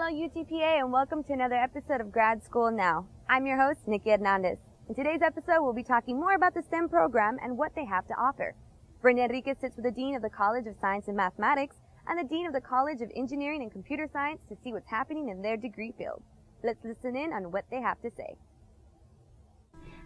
Hello UTPA and welcome to another episode of Grad School Now. I'm your host, Nikki Hernandez. In today's episode, we'll be talking more about the STEM program and what they have to offer. Brenda Enriquez sits with the Dean of the College of Science and Mathematics and the Dean of the College of Engineering and Computer Science to see what's happening in their degree field. Let's listen in on what they have to say.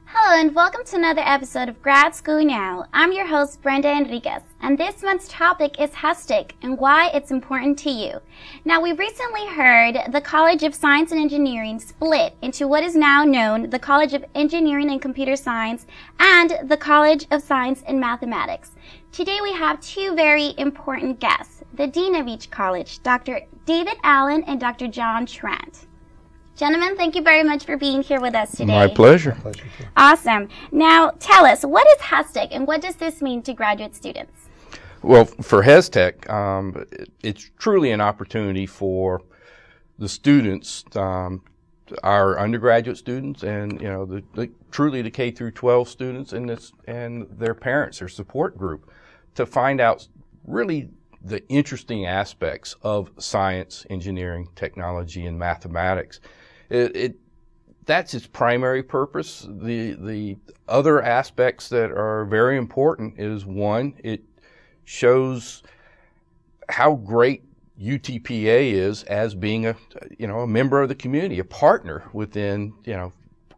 Hello and welcome to another episode of Grad School Now. I'm your host, Brenda Enriquez, and this month's topic is HESTEC and why it's important to you. Now, we recently heard the College of Science and Engineering split into what is now known the College of Engineering and Computer Science and the College of Science and Mathematics. Today we have two very important guests, the Dean of each college, Dr. David Allen and Dr. John Trent. Gentlemen, thank you very much for being here with us today. My pleasure. Awesome. Now, tell us, what is HESTEC and what does this mean to graduate students? Well, for HESTEC, it's truly an opportunity for the students, our undergraduate students, and truly the K through 12 students and their parents, their support group, to find out really the interesting aspects of science, engineering, technology, and mathematics. That's its primary purpose. The other aspects that are very important is, one, it shows how great UTPA is as being a member of the community, a partner within,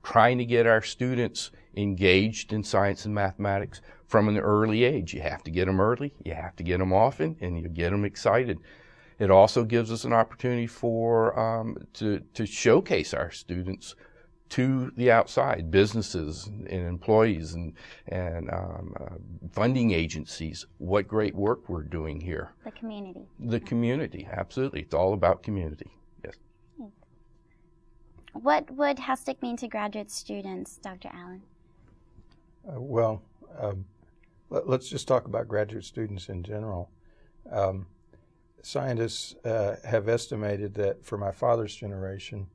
trying to get our students engaged in science and mathematics from an early age. You have to get them early, you have to get them often, and you get them excited. It also gives us an opportunity to showcase our students to the outside, businesses and employees and funding agencies, what great work we're doing here. The community. The community, absolutely. It's all about community, yes. What would HESTEC mean to graduate students, Dr. Allen? Let's just talk about graduate students in general. Scientists have estimated that for my father's generation,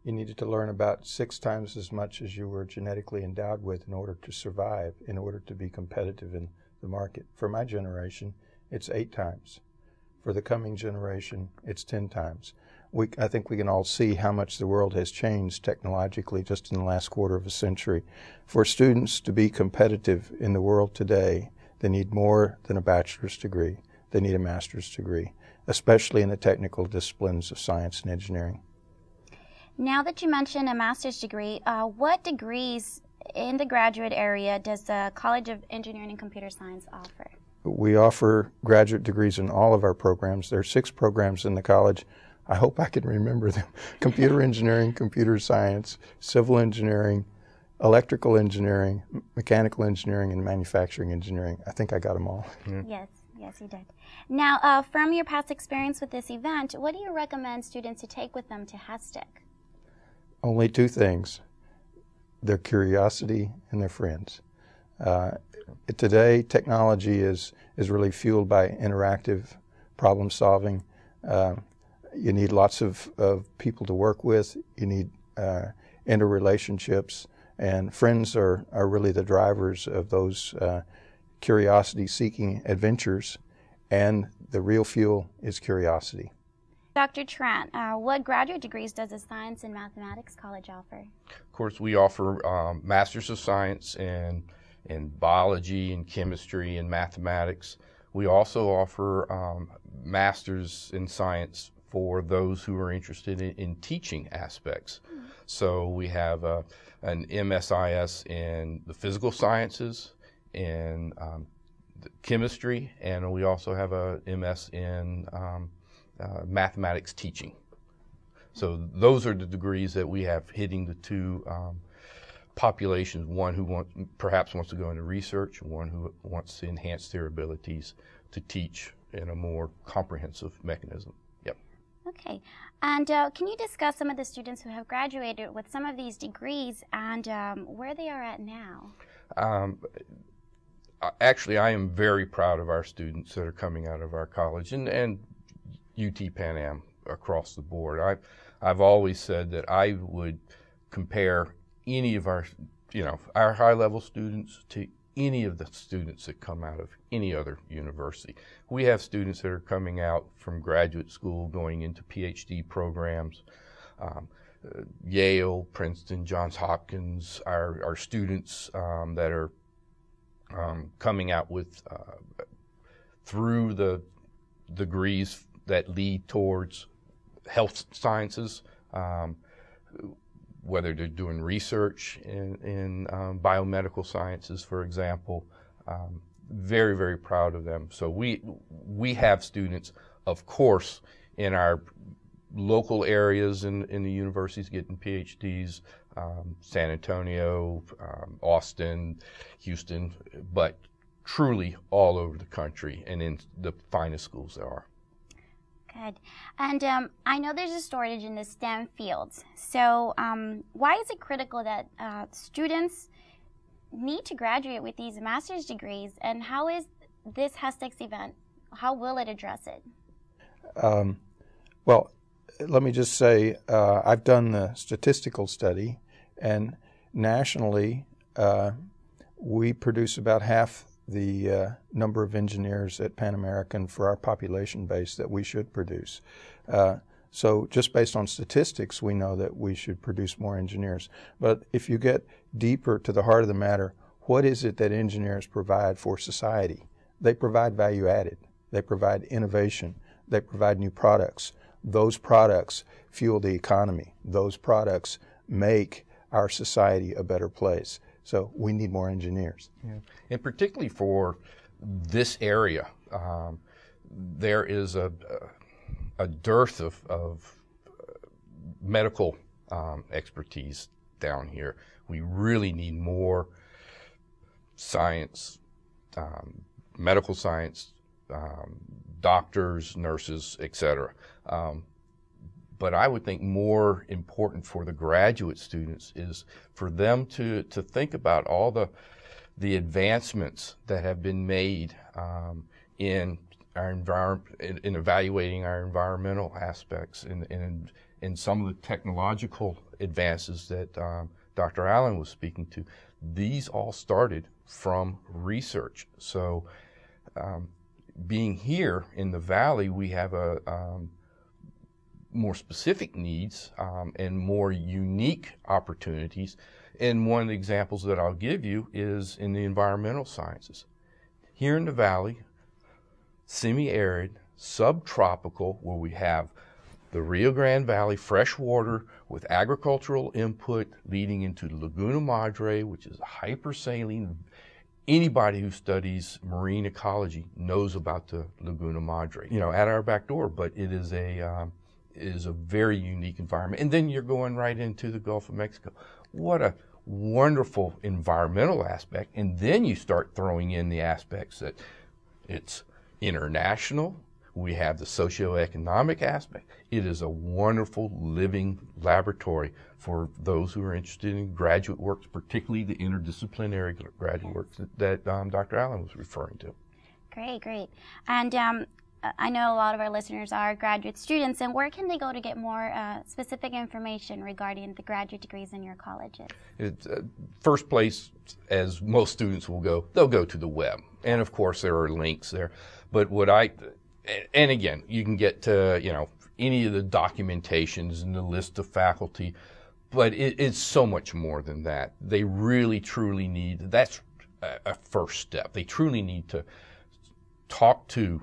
you needed to learn about 6 times as much as you were genetically endowed with in order to survive, in order to be competitive in the market. For my generation, it's 8 times. For the coming generation, it's 10 times. I think we can all see how much the world has changed technologically just in the last quarter of a century. For students to be competitive in the world today, they need more than a bachelor's degree. They need a master's degree, especially in the technical disciplines of science and engineering. Now that you mentioned a master's degree, what degrees in the graduate area does the College of Engineering and Computer Science offer? We offer graduate degrees in all of our programs. There are 6 programs in the college. I hope I can remember them. Computer engineering, computer science, civil engineering, electrical engineering, mechanical engineering, and manufacturing engineering. I think I got them all. Yes, you did. Now, from your past experience with this event, what do you recommend students to take with them to HESTEC? Only 2 things: their curiosity and their friends. Today, technology is really fueled by interactive problem solving. You need lots of people to work with. You need interrelationships, and friends are really the drivers of those curiosity-seeking adventures, and the real fuel is curiosity. Dr. Trent, what graduate degrees does the Science and Mathematics College offer? Of course, we offer Masters of Science in biology and chemistry and mathematics. We also offer Masters in Science for those who are interested in teaching aspects. So we have an MSIS in the physical sciences, in chemistry, and we also have a MS in mathematics teaching. So those are the degrees that we have hitting the 2 populations, one who perhaps wants to go into research, and one who wants to enhance their abilities to teach in a more comprehensive mechanism. Yep. Okay. And can you discuss some of the students who have graduated with some of these degrees and where they are at now? Actually, I am very proud of our students that are coming out of our college and UT Pan Am across the board. I've always said that I would compare any of our high-level students to any of the students that come out of any other university. We have students that are coming out from graduate school going into PhD programs. Yale, Princeton, Johns Hopkins, our students that are coming out with through the degrees that lead towards health sciences, whether they're doing research in biomedical sciences, for example. Very, very proud of them. So we have students, of course, in our local areas in the universities getting PhDs, San Antonio, Austin, Houston, but truly all over the country and in the finest schools there are. Good. And I know there's a shortage in the STEM fields. So why is it critical that students need to graduate with these master's degrees, and how is this HESTEC event, how will it address it? Well, let me just say, I've done the statistical study, and nationally, we produce about half the number of engineers at Pan American for our population base that we should produce. So just based on statistics, we know that we should produce more engineers. But if you get deeper to the heart of the matter, what is it that engineers provide for society? They provide value added. They provide innovation. They provide new products. Those products fuel the economy. Those products make our society a better place. So we need more engineers. Yeah. And particularly for this area, there is a dearth of medical expertise down here. We really need more science, medical science, doctors, nurses, etc. But I would think more important for the graduate students is for them to think about all the advancements that have been made in our environment, in evaluating our environmental aspects, and in some of the technological advances that Dr. Allen was speaking to. These all started from research. So being here in the Valley, we have more specific needs and more unique opportunities. And one of the examples that I'll give you is in the environmental sciences. Here in the Valley, semi-arid, subtropical, where we have the Rio Grande Valley freshwater with agricultural input leading into the Laguna Madre, which is hypersaline. Anybody who studies marine ecology knows about the Laguna Madre, at our back door, but it is a very unique environment. And then you're going right into the Gulf of Mexico. What a wonderful environmental aspect. And then you start throwing in the aspects that it's international. We have the socioeconomic aspect. It is a wonderful living laboratory for those who are interested in graduate works, particularly the interdisciplinary graduate works that Dr. Allen was referring to. Great. And I know a lot of our listeners are graduate students, and where can they go to get more specific information regarding the graduate degrees in your colleges? First place, as most students will go, they'll go to the web. And of course there are links there. But and again, you can get to, any of the documentations and the list of faculty, but it's so much more than that. They really, truly need, that's a first step. They truly need to talk to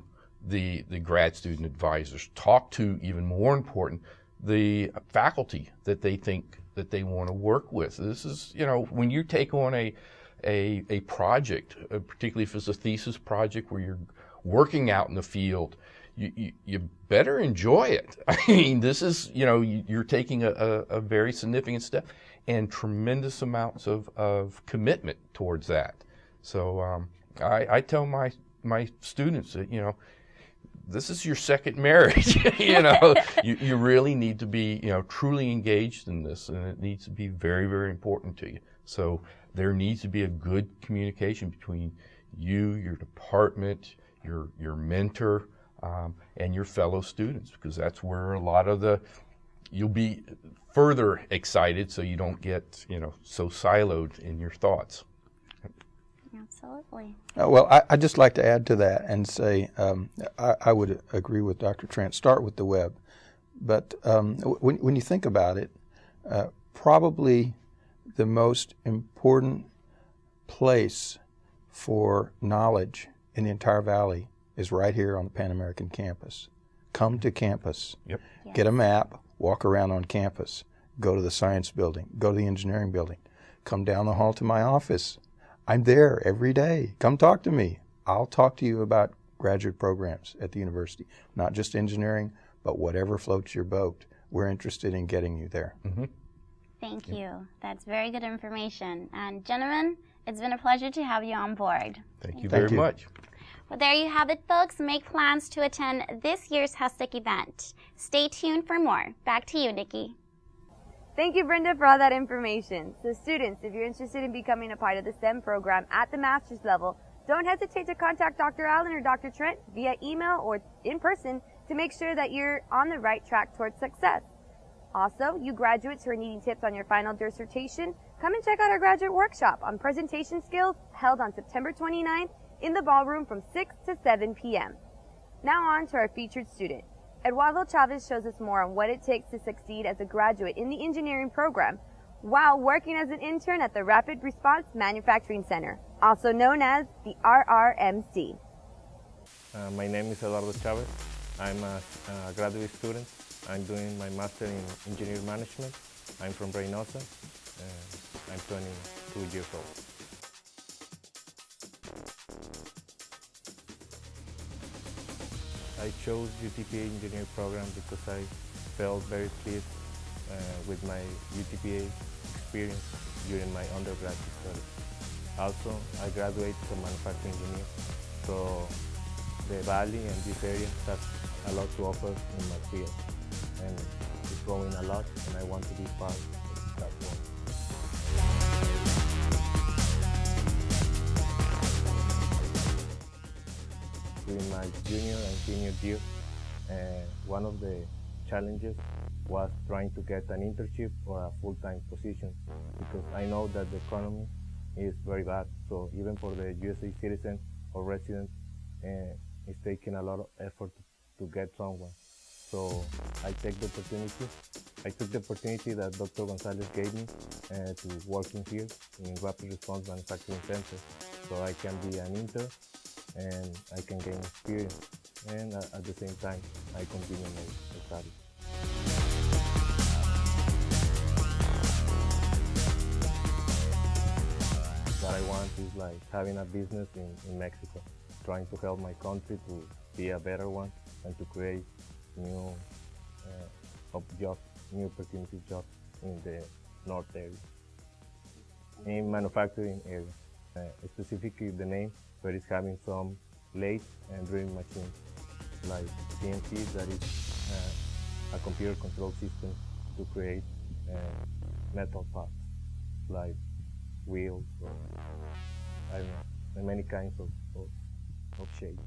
the grad student advisors, talk to, even more important, the faculty that they think that they want to work with. This is, when you take on a project, particularly if it's a thesis project where you're working out in the field, you better enjoy it. I mean, this is, you're taking a very significant step and tremendous amounts of commitment towards that. So I tell my students that, this is your second marriage. You really need to be, truly engaged in this, and it needs to be very, very important to you. So there needs to be a good communication between you, your department, your mentor, and your fellow students, because that's where a lot of you'll be further excited, so you don't get, so siloed in your thoughts. Absolutely. Well, I'd just like to add to that and say I would agree with Dr. Trent. Start with the web. But when you think about it, probably the most important place for knowledge in the entire valley is right here on the Pan American campus. Come to campus. Yep. Yes. Get a map, walk around on campus, go to the science building, go to the engineering building, come down the hall to my office. I'm there every day. Come talk to me. I'll talk to you about graduate programs at the university, not just engineering, but whatever floats your boat. We're interested in getting you there. Mm-hmm. Thank you. That's very good information. And gentlemen, it's been a pleasure to have you on board. Thank you very much. Well, there you have it, folks. Make plans to attend this year's HESTEC event. Stay tuned for more. Back to you, Nikki. Thank you, Brenda, for all that information. So students, if you're interested in becoming a part of the STEM program at the master's level, don't hesitate to contact Dr. Allen or Dr. Trent via email or in person to make sure that you're on the right track towards success. Also, you graduates who are needing tips on your final dissertation, come and check out our graduate workshop on presentation skills held on September 29th in the ballroom from 6 to 7 p.m. Now on to our featured student. Eduardo Chavez shows us more on what it takes to succeed as a graduate in the engineering program while working as an intern at the Rapid Response Manufacturing Center, also known as the RRMC. My name is Eduardo Chavez. I'm a graduate student. I'm doing my master in engineering management. I'm from Reynosa. I'm 22 years old. I chose UTPA engineering program because I felt very pleased with my UTPA experience during my undergraduate studies. Also, I graduated as a manufacturing engineer, so the valley and this area has a lot to offer in my field, and it's growing a lot, and I want to be part of that work. During my junior and senior year, one of the challenges was trying to get an internship or a full-time position, because I know that the economy is very bad. So even for the USA citizen or resident, it's taking a lot of effort to get someone. So I took the opportunity that Dr. Gonzalez gave me to working here in Rapid Response Manufacturing Center, so I can be an intern and I can gain experience, and at the same time I continue my studies. What I want is like having a business in Mexico, trying to help my country to be a better one and to create new jobs, new opportunity jobs in the north area, in manufacturing area. Specifically the name, but it's having some lathe and drilling machines like CNC, that is a computer control system to create metal parts like wheels or I don't know, many kinds of shapes.